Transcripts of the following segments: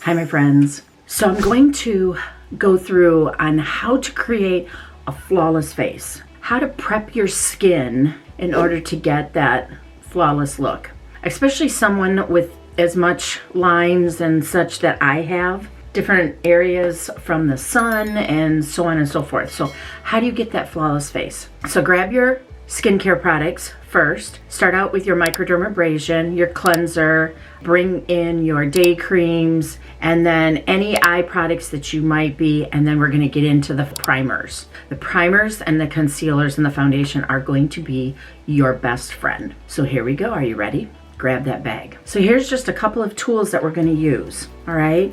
Hi my friends. So I'm going to go through on how to create a flawless face. How to prep your skin in order to get that flawless look. Especially someone with as much lines and such that I have. Different areas from the sun and so on and so forth. So how do you get that flawless face? So grab your skincare products first. Start out with your Microdermabrasion, your cleanser, bring in your day creams, and then any eye products that you might be, and then we're going to get into the primers. The primers and the concealers and the foundation are going to be your best friend. So here we go. Are you ready? Grab that bag. So here's just a couple of tools that we're going to use. All right.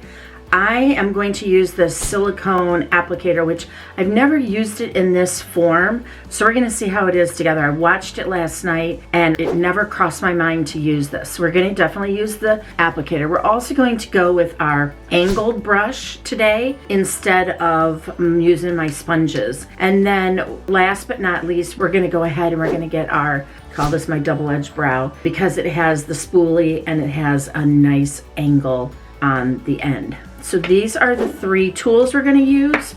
I am going to use the silicone applicator, which I've never used it in this form. So we're going to see how it is together. I watched it last night and it never crossed my mind to use this. We're going to definitely use the applicator. We're also going to go with our angled brush today instead of using my sponges. And then last but not least, we're going to go ahead and we're going to get our, call this my double-edged brow, because it has the spoolie and it has a nice angle on the end. So these are the three tools we're going to use.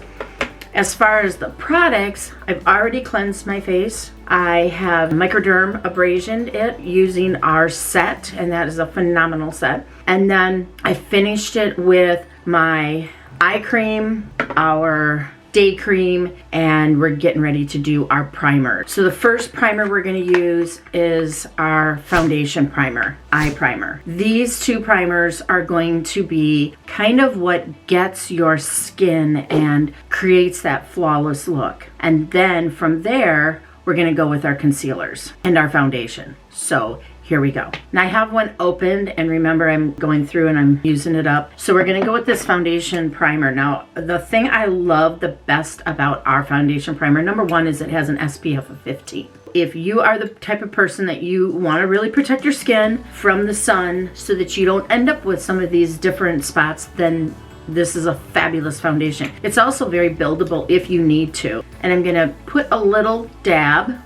As far as the products, I've already cleansed my face. I have Microdermabrasion it using our set, and that is a phenomenal set. And then I finished it with my eye cream, our day cream, and we're getting ready to do our primer. So the first primer we're going to use is our foundation primer, eye primer. These two primers are going to be kind of what gets your skin and creates that flawless look. And then from there, we're going to go with our concealers and our foundation. So here we go. Now I have one opened, and remember I'm going through and I'm using it up. So we're gonna go with this foundation primer. Now the thing I love the best about our foundation primer, number one, is it has an SPF of 15. If you are the type of person that you wanna really protect your skin from the sun so that you don't end up with some of these different spots, then this is a fabulous foundation. It's also very buildable if you need to. And I'm gonna put a little dab,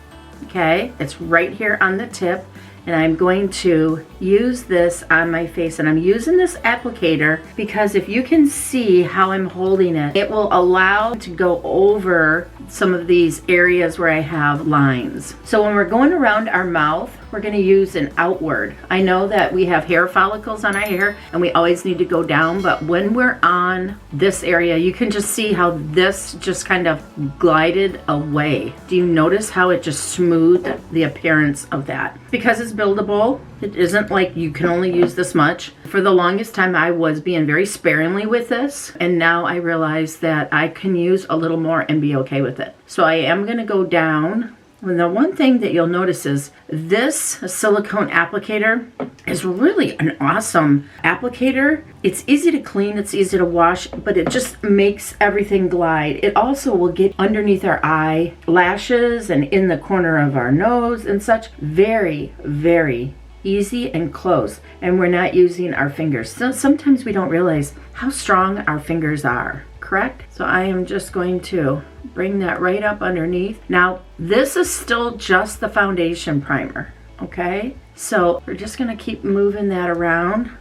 okay? It's right here on the tip. And I'm going to use this on my face, and I'm using this applicator because if you can see how I'm holding it, it will allow to go over some of these areas where I have lines. So when we're going around our mouth, we're going to use an outward. I know that we have hair follicles on our hair and we always need to go down, but when we're on this area, you can just see how this just kind of glided away. Do you notice how it just smoothed the appearance of that? Because it's buildable, it isn't like you can only use this much. For the longest time, I was being very sparingly with this, and now I realize that I can use a little more and be okay with it. So I am going to go down. And the one thing that you'll notice is this silicone applicator is really an awesome applicator. It's easy to clean, it's easy to wash, but it just makes everything glide. It also will get underneath our eye lashes and in the corner of our nose and such. Very, very easy and close. And we're not using our fingers. So sometimes we don't realize how strong our fingers are. Correct? So I am just going to bring that right up underneath. Now, this is still just the foundation primer, okay? So we're just gonna keep moving that around.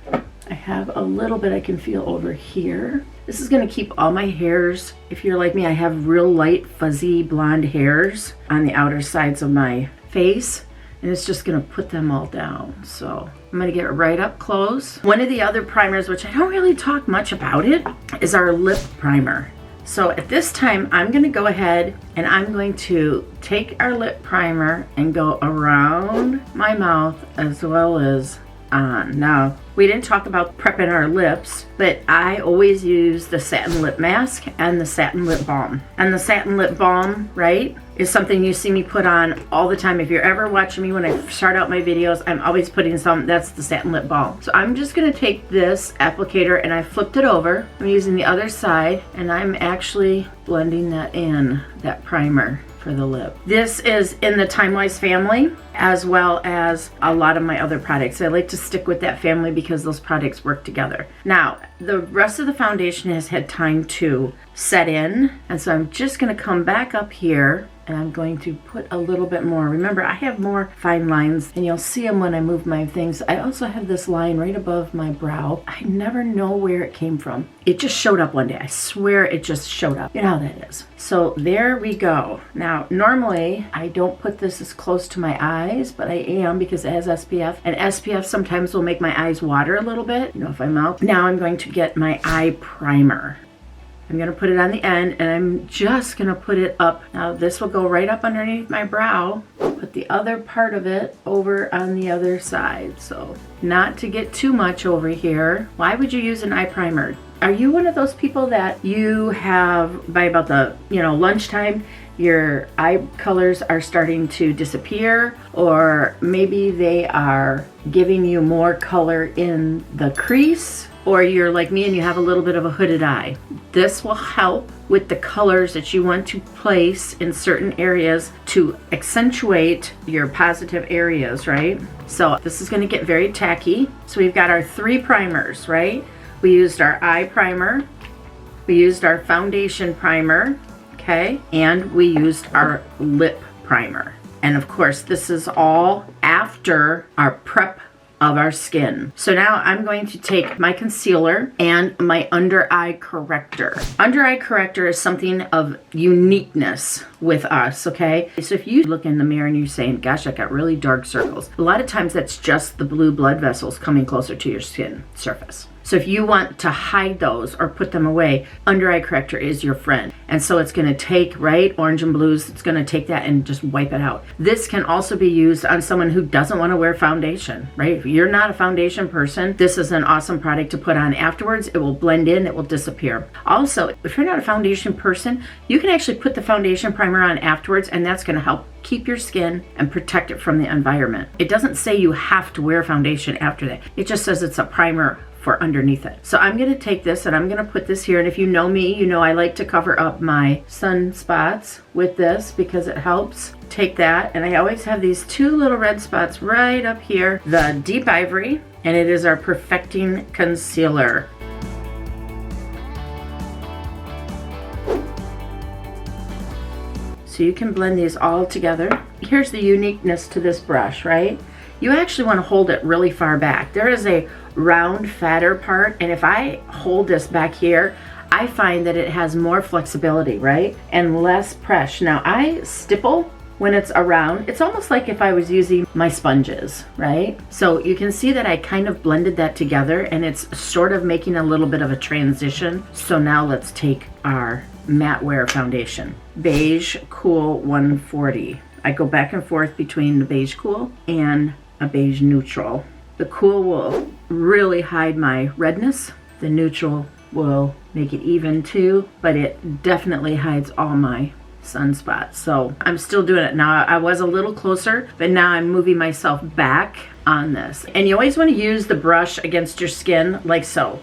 I have a little bit I can feel over here. This is gonna keep all my hairs. If you're like me, I have real light, fuzzy blonde hairs on the outer sides of my face, and it's just gonna put them all down. So I'm gonna get right up close. One of the other primers, which I don't really talk much about it, is our lip primer. So at this time, I'm gonna go ahead and I'm going to take our lip primer and go around my mouth as well as on. Now, we didn't talk about prepping our lips, but I always use the satin lip mask and the satin lip balm. And the satin lip balm, right, is something you see me put on all the time. If you're ever watching me when I start out my videos, I'm always putting some, that's the satin lip balm. So I'm just gonna take this applicator and I flipped it over. I'm using the other side and I'm actually blending that in, that primer for the lip. This is in the TimeWise family, as well as a lot of my other products. I like to stick with that family because those products work together. Now, the rest of the foundation has had time to set in, and so I'm just gonna come back up here and I'm going to put a little bit more. Remember, I have more fine lines, and you'll see them when I move my things. I also have this line right above my brow. I never know where it came from. It just showed up one day. I swear it just showed up. You know how that is. So there we go. Now, normally I don't put this as close to my eyes, but I am because it has SPF, and SPF sometimes will make my eyes water a little bit, you know, if I'm out. Now I'm going to get my eye primer. I'm going to put it on the end, and I'm just going to put it up. Now this will go right up underneath my brow. Put the other part of it over on the other side. So not to get too much over here. Why would you use an eye primer? Are you one of those people that you have, by about the, lunchtime, your eye colors are starting to disappear, or maybe they are giving you more color in the crease, or you're like me and you have a little bit of a hooded eye? This will help with the colors that you want to place in certain areas to accentuate your positive areas, right? So this is going to get very tacky. So we've got our 3 primers, right? We used our eye primer, we used our foundation primer, okay, and we used our lip primer. And of course, this is all after our prep of our skin. So now I'm going to take my concealer and my under eye corrector. Under eye corrector is something of uniqueness with us, okay? So if you look in the mirror and you're saying, gosh, I got really dark circles, a lot of times that's just the blue blood vessels coming closer to your skin surface. So if you want to hide those or put them away, under eye corrector is your friend. And so it's going to take, right, orange and blues, it's going to take that and just wipe it out. This can also be used on someone who doesn't want to wear foundation, right? If you're not a foundation person, this is an awesome product to put on afterwards. It will blend in, it will disappear. Also, if you're not a foundation person, you can actually put the foundation primer on afterwards, and that's going to help keep your skin and protect it from the environment. It doesn't say you have to wear foundation after that. It just says it's a primer for underneath it. So I'm going to take this and I'm going to put this here, and if you know me, you know I like to cover up my sunspots with this because it helps. Take that, and I always have these 2 little red spots right up here. The Deep Ivory, and it is our Perfecting Concealer. So you can blend these all together. Here's the uniqueness to this brush, right? You actually want to hold it really far back. There is a round, fatter part, and if I hold this back here, I find that it has more flexibility, right? And less pressure. Now I stipple when it's around. It's almost like if I was using my sponges, right? So you can see that I kind of blended that together, and it's sort of making a little bit of a transition. So now let's take our MatteWear foundation. Beige Cool 140. I go back and forth between the Beige Cool and a Beige Neutral. The Cool will really hide my redness. The Neutral will make it even too, but it definitely hides all my sunspots. So I'm still doing it now. I was a little closer, but now I'm moving myself back on this. And you always want to use the brush against your skin like so.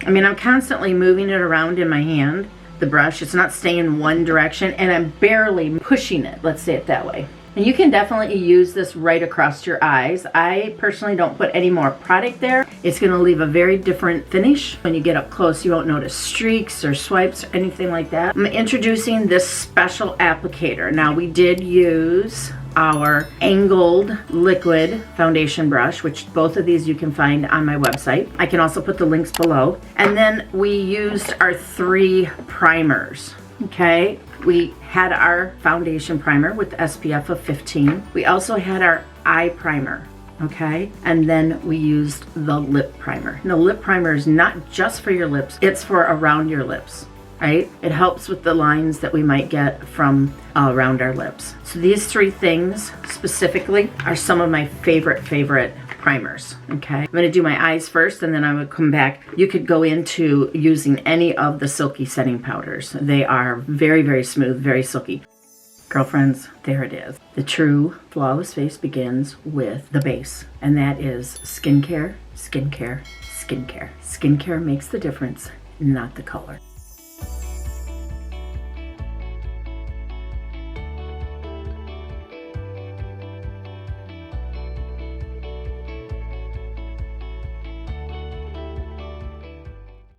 I mean, I'm constantly moving it around in my hand, the brush. It's not staying in one direction, and I'm barely pushing it, let's say it that way. And you can definitely use this right across your eyes. I personally don't put any more product there. It's going to leave a very different finish. When you get up close, you won't notice streaks or swipes or anything like that. I'm introducing this special applicator. Now, we did use our angled liquid foundation brush, which both of these you can find on my website. I can also put the links below. And then we used our 3 primers, okay? We had our foundation primer with the SPF of 15. We also had our eye primer, okay? And then we used the lip primer. Now, lip primer is not just for your lips, it's for around your lips, right? It helps with the lines that we might get from around our lips. So these 3 things specifically are some of my favorite primers, okay? I'm gonna do my eyes first, and then I would come back. You could go into using any of the Silky setting powders. They are very, very smooth, very silky. Girlfriends, there it is. The true flawless face begins with the base, and that is skincare, skincare, skincare. Skincare makes the difference, not the color.